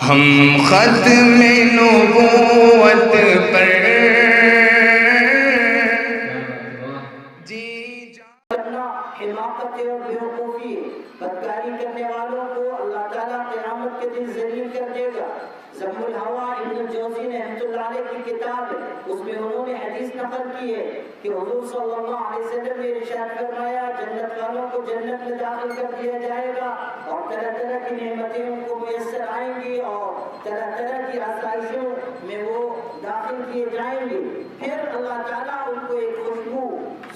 ہم ختم نبوت پر جی کرنا حماقت اور بیوقوفی ہے۔ بدکاری کرنے والوں کو اللہ تعالیٰ قیامت کے دن ذلیل کر دے گا۔ ذم الہوا ابن جوزی نے رحمۃ اللہ علیہ کی کتاب ہے، اس میں انہوں نے حدیث نقل کی ہے کہ حضور صلی اللہ علیہ وسلم نے ارشاد فرمایا جنت والوں کو جنت میں داخل کر دیا جائے گا اور طرح طرح کی نعمتیں ان کو میسر آئیں گی اور طرح طرح کی آسائشوں میں وہ داخل کیے جائیں گے۔ پھر اللہ تعالیٰ ان کو ایک خوشبو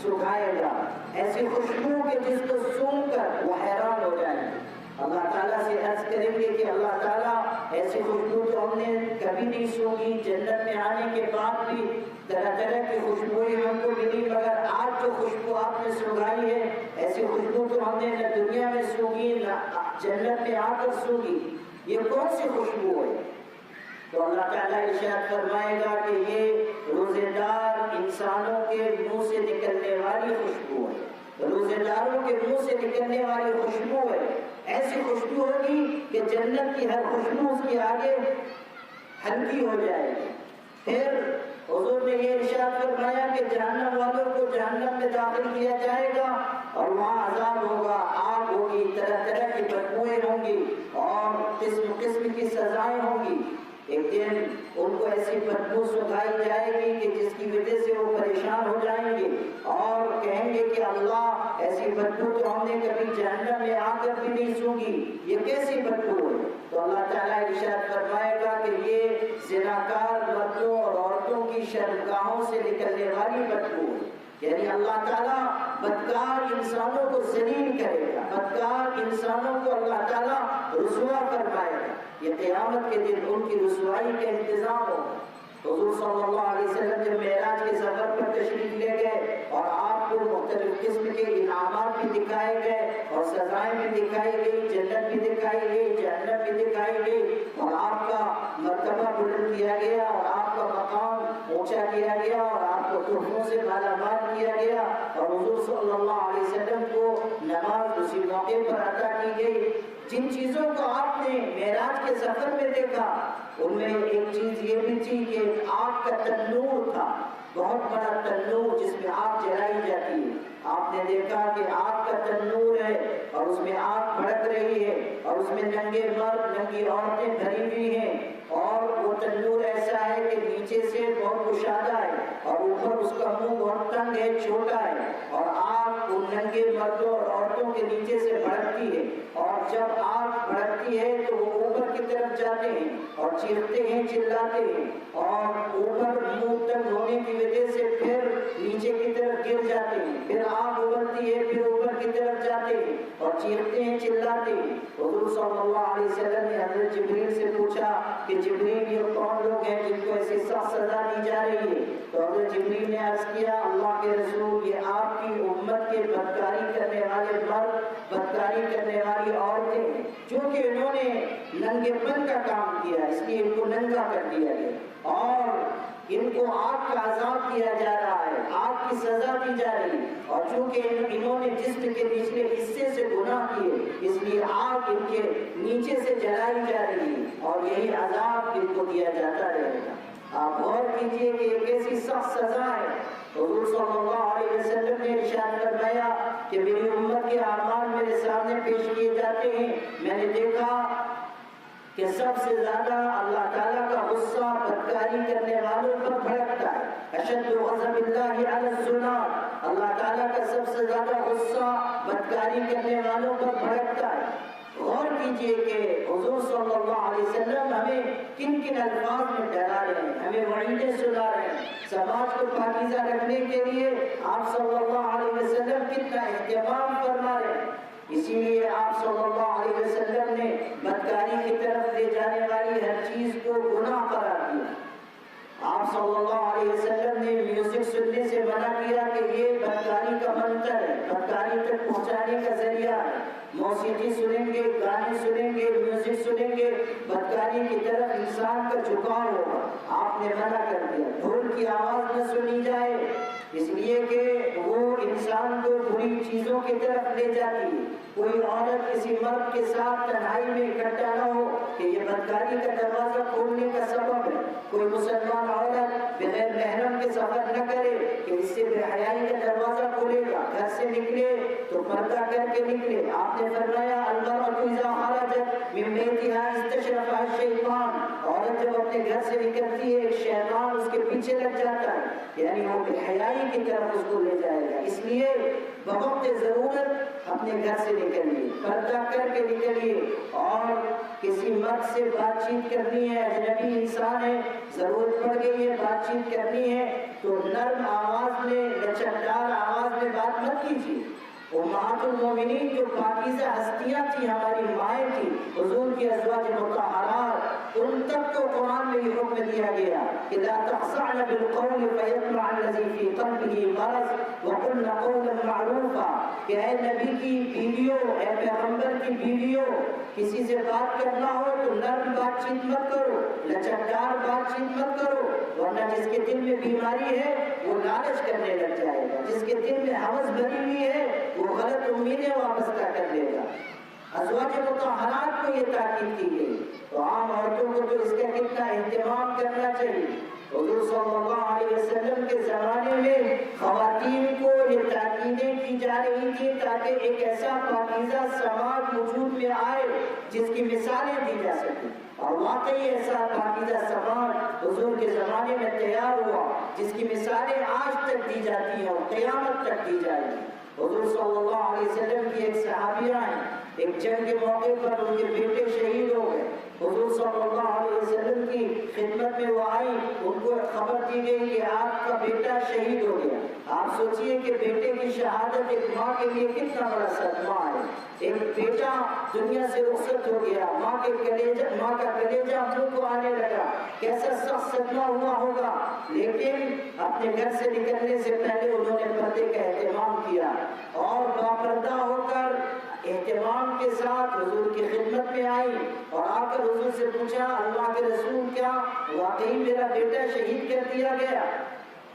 سکھائے گا، ایسی خوشبو کہ جس کو سونگ کر وہ حیران ہو جائیں گے۔ اللہ تعالیٰ سے عرض کریں گے کہ اللہ تعالیٰ ایسی خوشبو تو ہم نے کبھی نہیں سونگی، جنت میں آنے کے بعد بھی طرح طرح کی خوشبوئی ہم کو ملی، مگر آج جو خوشبو آپ نے سونگائی ہے ایسی خوشبو تو ہم نے نہ دنیا میں سونگی نہ جنت میں آ کر سونگی، یہ کون سی خوشبو ہے؟ تو اللہ تعالیٰ ارشاد فرمائے گا کہ یہ روزے دار انسانوں کے منہ سے نکلنے والی خوشبو ہے، روزے داروں کے منہ سے نکلنے والی خوشبو ہے۔ ایسی خوشبو ہوگی کہ جنت کی ہر خوشبو اس کے آگے ہلکی ہو جائے گی۔ پھر حضور نے یہ ارشاد فرمایا کہ جہنم والوں کو جہنم میں داخل کیا جائے گا اور وہاں عذاب ہوگا، آگ ہوگی، طرح طرح کی بدبوئیں ہوں گی اور قسم قسم کی سزائیں ہوں گی۔ ایک دن ان کو ایسی بدبو سکھائی جائے گی کہ جس کی وجہ سے وہ پریشان ہو جائیں گے اور کہیں گے کہ اللہ ایسی بدبو تو ہم نے کبھی جہنم میں آ کر بھی نہیں سونگی، یہ کیسی بدبو ہے؟ تو اللہ تعالیٰ ارشاد فرمائے گا کہ یہ زناکار مردوں اور عورتوں کی شرمگاہوں سے نکلنے والی بدبو ہے۔ یعنی اللہ تعالیٰ بدکار انسانوں کو ذلیل کرے گا، بدکار انسانوں کو اللہ تعالیٰ رسوا فرمائے گا۔ یہ قیامت کے دن ان کی رسوائی کا انتظام ہوگا۔ حضور صلی اللہ علیہ وسلم جب معراج کے سفر پر تشریف لے گئے اور آپ کو مختلف قسم کے انعامات بھی دکھائے گئے اور سزائیں بھی دکھائی گئی، جنت بھی دکھائی گئی، جہنم بھی دکھائی گئی اور آپ کا مرتبہ بلند کیا گیا اور آپ کا مقام اونچا کیا گیا اور آپ کو تحفوں سے مالا مال کیا گیا اور حضور صلی اللہ علیہ وسلم کو نماز اسی موقع پر عطا کی گئی۔ جن چیزوں کو آپ نے معراج کے سفر میں دیکھا ان میں ایک چیز یہ بھی تھی کہ آگ کا تنور تھا، بہت بڑا تنور جس میں آگ جلائی جاتی ہے۔ آپ نے دیکھا کہ آگ کا تنور ہے اور اس میں آگ بھڑک رہی ہے اور اس میں ننگے مرد ننگی عورتیں بھری ہوئی ہیں اور وہ تنور ایسا ہے کہ نیچے سے بہت کشادہ ہے اور اوپر اس کا منہ بہت تنگ ہے، چھوٹا ہے اور آگ ان ننگے مردوں اور عورتوں کے نیچے سے بھڑکتی ہے اور جب آگ بھڑکتی ہے تو وہ اوپر کی طرف جاتے ہیں اور چیختے ہیں، چلاتے ہیں اور اوپر منہ تنگ ہونے کی وجہ سے پھر نیچے کی طرف گر جاتے ہیں، پھر آگ ابلتی ہے، پھر اوپر کی طرف جاتے ہیں اور چیختے ہیں، چلاتے ہیں۔ حضور صلی اللہ علیہ وسلم نے حضرت جبریل سے پوچھا کہ جبریل یہ کون لوگ ہیں جن کو ایسی سخت سزا دی جا رہی ہے؟ تو حضرت جبریل نے عرض کیا اللہ کے رسول یہ آپ کی امت کے بدکاری کرنے والے مرد، بدکاری کرنے والی عورتیں ہیں، چونکہ انہوں نے ننگے پن کا کام کیا اس لیے ان کو ننگا کر دیا گیا اور ان کو آگ کا عذاب دیا جا رہا ہے، آگ کی سزا دی جا رہی ہے اور چونکہ انہوں نے جسم کے نچلے حصے سے گناہ کیے اس لیے آگ ان کے نیچے سے جلائی جا رہی ہے اور یہی عذاب ان کو دیا جاتا رہے گا۔ آپ غور کیجئے کہ ایک ایسی سخت سزا ہے۔ حضور صلی اللہ علیہ وسلم نے ارشاد فرمایا کہ میری امت کے اعمال میرے سامنے پیش کیے جاتے ہیں، میں نے دیکھا کہ سب سے زیادہ اللہ تعالیٰ کا غصہ بدکاری کرنے والوں پر بھڑکتا ہے۔ اشد غضب اللہ علی الزناد، اللہ تعالیٰ کا سب سے زیادہ غصہ بدکاری کرنے والوں پر بھڑکتا ہے۔ غور کیجئے کہ حضور صلی اللہ علیہ وسلم ہمیں کن کن الفاظ میں ڈرا رہے ہیں، ہمیں وعیدیں سنا رہے ہیں۔ سماج کو پاکیزہ رکھنے کے لیے آپ صلی اللہ علیہ وسلم کتنا اہتمام فرما رہے ہیں۔ اسی لیے آپ صلی اللہ علیہ وسلم نے بدکاری کی طرف لے جانے والی ہر چیز کو گناہ قرار دیا۔ آپ صلی اللہ علیہ وسلم نے میوزک سننے سے منع کیا کہ یہ بدکاری کا منتر ہے، بدکاری تک پہنچانے کا ذریعہ ہے۔ موسیقی سنیں گے، گانے سنیں گے، میوزک سنیں گے، بدکاری کی طرف انسان کا جھکاؤ ہوگا۔ آپ نے منع کر دیا ڈھول کی آواز نہ سنی جائے اس لیے کہ وہ انسان کو بری چیزوں کی طرف لے جاتی ہے۔ کوئی عورت کسی مرد کے ساتھ تنہائی میں اکٹھا نہ ہو کہ یہ بدکاری کا دروازہ کھولنے کا سبب ہے۔ کوئی مسلمان عورت بغیر محرم کے سفر نہ کرے کہ اس سے بے حیائی کا دروازہ کھولے گا۔ گھر سے نکلے تو پردہ کر کے نکلے۔ آپ نے فرمایا المرأة اذا خرجت من بیتها استشرفها الشیطان، عورت جب اپنے گھر سے نکلتی ہے ایک شیطان اس کے پیچھے لگ جاتا ہے، یعنی وہ بے حیائی کی طرف اس کو لے جائے گا۔ اس لیے بوقت ضرورت اپنے گھر سے نکلیے، پردہ کر کے نکلیے، اور کسی مرد سے بات چیت کرنی ہے، اجنبی انسان ہے، ضرورت پڑ گئی ہے بات چیت کرنی ہے تو نرم آواز میں، لچکدار آواز میں بات مت کیجیے۔ امہات المومنین جو پاکیزہ ہستیاں تھیں، ہماری مائیں تھیں، حضور کی ازواج مطہرات، ان تک تو قرآن میں یہ حکم دیا گیا کہ لا تخضعن بالقول فیطمع الذی فی قلبہ مرض وقلن قولا معروفا، کہ اے نبی کی بیویوں، اے پیغمبر کی بیویوں، کسی سے بات کرنا ہو تو نرم بات چیت مت کرو، لچکدار بات چیت مت کرو، ورنہ جس کے دل میں بیماری ہے وہ لالچ کرنے لگ جائے گا، جس کے دل میں ہوس بھری ہوئی ہے وہ غلط امیدیں وابستہ کر لے گا۔ ازواج مطہرات کو یہ تاکید کی گئی، تو عام عورتوں کو تو اس کا کتنا اہتمام کرنا چاہیے۔ حضور صلی اللہ علیہ وسلم کے زمانے میں خواتین کو یہ تاکیدیں کی جا رہی تھی تاکہ ایک ایسا پاکیزہ سماج وجود میں آئے جس کی مثالیں دی جا سکیں، اور واقعی ایسا پاکیزہ سماج حضور کے زمانے میں تیار ہوا جس کی مثالیں آج تک دی جاتی ہیں اور قیامت تک دی جائیں گی۔ حضور صلی اللہ علیہ وسلم کی ایک صحابیہ ہیں، ایک جنگ کے موقع پر ان کے بیٹے شہید ہو گئے، حضور صلی اللہ علیہ وسلم کی خدمت میں وہ آئی، ان کو خبر دی گئی کہ آپ کا بیٹا شہید ہو گیا۔ آپ سوچئے کہ بیٹے کی شہادت ایک ماں کے لیے کتنا بڑا صدمہ ہے، ایک بیٹا دنیا سے رخصت ہو گیا، ماں کا کلیجہ منہ کو آنے لگا، کیسا سخت صدمہ ہوا ہوگا، لیکن اپنے گھر سے نکلنے سے پہلے انہوں نے پردے کا اہتمام کیا اور باپردہ ہو کر اہتمام کے ساتھ حضور کی خدمت میں آئی اور آ کر حضور سے پوچھا اللہ کے رسول کیا واقعی میرا بیٹا شہید کر دیا گیا؟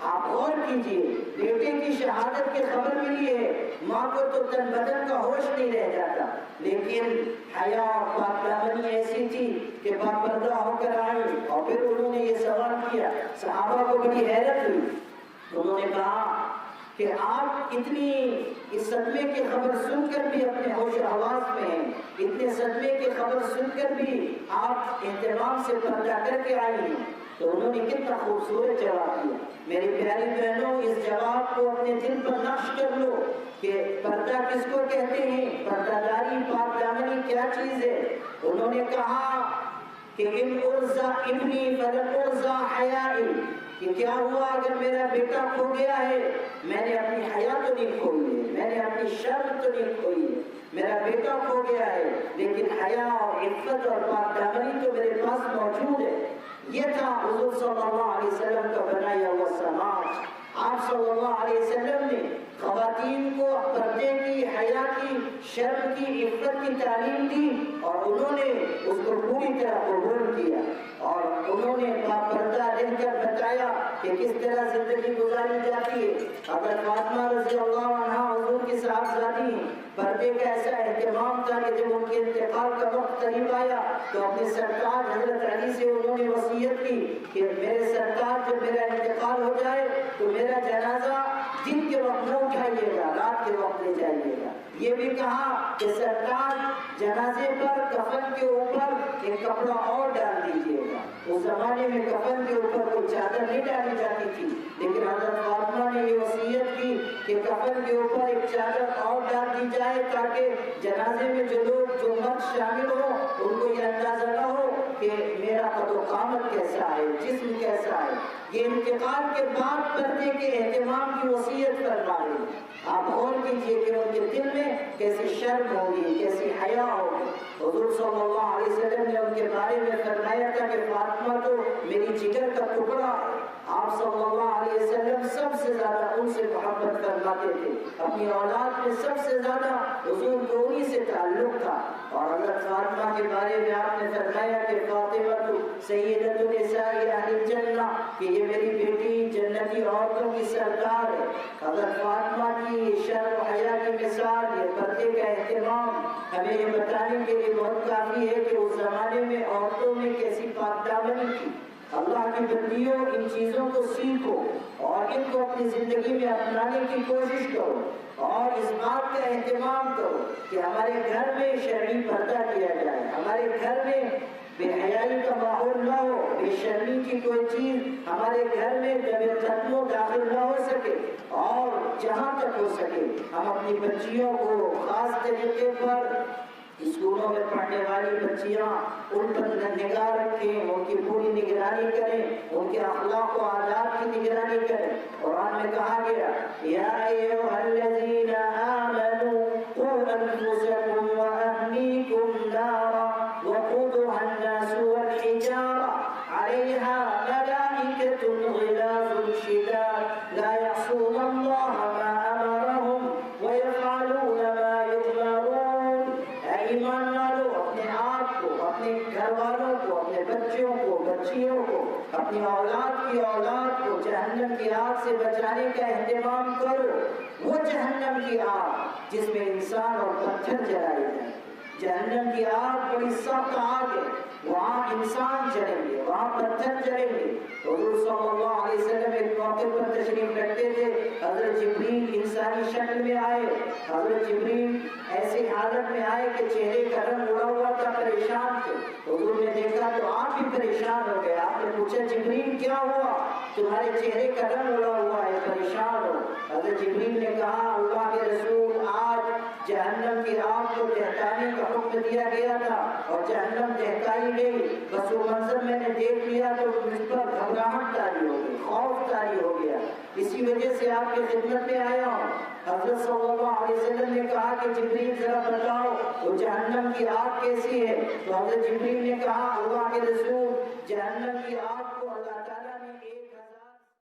آپ غور کیجئے، بیٹے کی شہادت کی خبر ملی ہے، ماں کو تو تن بدن کا ہوش نہیں رہ جاتا، لیکن حیا اور پاک دامنی ایسی تھی کہ باپردہ ہو کر آئی اور پھر انہوں نے یہ سوال کیا۔ صحابہ کو بڑی حیرت ہوئی، انہوں نے کہا کہ آپ اتنی اس صدمے کی خبر سن کر بھی اپنے ہوش و حواس میں ہیں، اتنے صدمے کی خبر سن کر بھی آپ اہتمام سے پردہ کر کے آئی ہیں، تو انہوں نے کتنا خوبصورت جواب دیا۔ میری پیاری بہنوں، اس جواب کو اپنے دل پر نقش کر لو کہ پردہ کس کو کہتے ہیں، پردہ داری، پاک دامنی کیا چیز ہے۔ انہوں نے کہا کہ ان ارزا ابنی فلن ارزا حیائی، کہ کیا ہوا اگر میرا بیٹا کھو گیا ہے، میں نے اپنی حیا تو نہیں کھوئی ہے، میں نے اپنی شرم تو نہیں کھوئی ہے، میرا بیٹا کھو گیا ہے لیکن حیا اور عفت اور پاک دامنی تو میرے پاس موجود ہے۔ یہ تھا حضور صلی اللہ علیہ وسلم کا بنایا ہوا سماج۔ آپ صلی اللہ علیہ وسلم نے خواتین کو پردے کی، حیا کی، شرم کی، عفت کی تعلیم دی اور انہوں نے اس کو پوری طرح قبول کیا، اور انہوں نے باپردہ رہ کر بتایا کہ کس طرح زندگی گزاری جاتی ہے۔ اگر فاطمہ رضی اللہ عنہ حضور کی صاحبزادی ہیں، پردے کا ایسا اہتمام تھا کہ جب ان کے انتقال کا وقت قریب آیا تو اپنے سرکار حضرت علی سے انہوں نے وصیت کی کہ میرے سرکار جب میرا انتقال ہو جائے تو میرا جنازہ دن کے وقت نہ اٹھائیے گا، رات کے وقت لے جائیے گا۔ یہ بھی کہا کہ سرکار جنازے پر کفن کے اوپر ایک کپڑا اور ڈال دیجیے گا۔ اس زمانے میں کفن کے اوپر کوئی چادر نہیں ڈالی جاتی تھی، لیکن حضرت فاطمہ نے یہ وصیت کی کہ کفن کے اوپر ایک چادر اور ڈال دی جائے تاکہ جنازے میں جو لوگ، جو مرد شامل ہو، ان کو یہ اندازہ نہ ہو کہ میرا قد و قامت کیسا ہے، جسم کیسا ہے۔ یہ انتقال کے بعد پردے کے اہتمام کی وصیت فرما رہی ہے۔ آپ غور کیجئے کہ ان کے دل میں کیسی شرم ہوگی، کیسی حیا ہوگی۔ حضور صلی اللہ علیہ وسلم نے ان کے بارے میں فرمایا تھا کہ فاطمہ تو میری جگر کا ٹکڑا ہے۔ آپ صلی اللہ علیہ وسلم سب سے زیادہ ان سے محبت فرماتے تھے، اپنی اولاد میں سب سے زیادہ حضور کو انہی سے تعلق تھا۔ اور حضرت فاطمہ کے بارے میں آپ نے فرمایا کہ فاطمہ سیدۃ نساء اہل الجنہ، کہ یہ میری بیٹی جنتی عورتوں کی سردار ہے۔ حضرت فاطمہ کی شرم و حیا کی مثال، یہ پردے کا اہتمام ہمیں یہ بتانے کے لیے بہت کافی ہے کہ اس زمانے میں عورتوں میں کی بندیوں ان چیزوں کو سیکھو اور ان کو اپنی زندگی میں اپنانے کی کوشش کرو اور اس بات کا اہتمام کرو کہ ہمارے گھر میں شرعی پردہ کیا جائے، ہمارے گھر میں بے حیائی کا ماحول نہ ہو، بے شرمی کی کوئی چیز ہمارے گھر میں جب ختم داخل نہ ہو سکے، اور جہاں تک ہو سکے ہم اپنی بچیوں کو خاص طریقے پر اسکولوں میں پڑھنے والی بچیاں ان پر نگاہ رکھیں، ان کی پوری نگرانی کریں، ان کے اخلاق و آداب کی نگرانی کریں۔ قرآن میں کہا گیا یا ایھا الذین آمنوا قوا انفسکم واہلیکم نارا وقودها الناس والحجارہ علیہا ملائکۃ غلاظ شداد لا یعصون اللہ ما امرهم ویفعلون ما یؤمرون۔ اے ایمان والو، اپنے آپ کو، اپنے گھر والوں کو، اپنے بچوں کو، بچیوں کو، اپنی اولاد کی اولاد کو جہنم کی آگ سے بچانے کا اہتمام کرو۔ وہ جہنم کی آگ جس میں انسان اور پتھر جلائے جائیں۔ جہنم کی آگ بڑی سخت آگ ہے، وہاں انسان جلیں گے، وہاں پتھر جلیں گے۔ حضور صلی اللہ علیہ وسلم ایک موقع پر تشریف رکھتے تھے، حضرت جبریل انسانی شکل میں آئے۔ حضرت جبریل ایسی حالت میں آئے کہ چہرے کا رنگ اڑا ہوا تھا، پریشان تھے۔ حضور نے دیکھا تو آپ بھی پریشان ہو گئے۔ آپ نے پوچھا جبریل کیا ہوا، تمہارے چہرے کا رنگ اڑا ہوا ہے، پریشان ہو؟ حضرت جبریل نے کہا اللہ کے رسول، آج جہنم کی آگ کو دہکانے کا حکم دیا گیا تھا اور جہنم دہکائی گئی، بس وہ منظر میں نے دیکھ لیا تو مجھ پر گھبراہٹ طاری ہو گئی، خوف طاری ہو گیا، اسی وجہ سے آپ کی خدمت میں آیا ہوں۔ حضرت صلی اللہ علیہ وسلم نے کہا کہ جبریل ذرا بتاؤ وہ جہنم کی آگ کیسی ہے؟ تو حضرت جبریل نے کہا اللہ کے رسول، جہنم کی آگ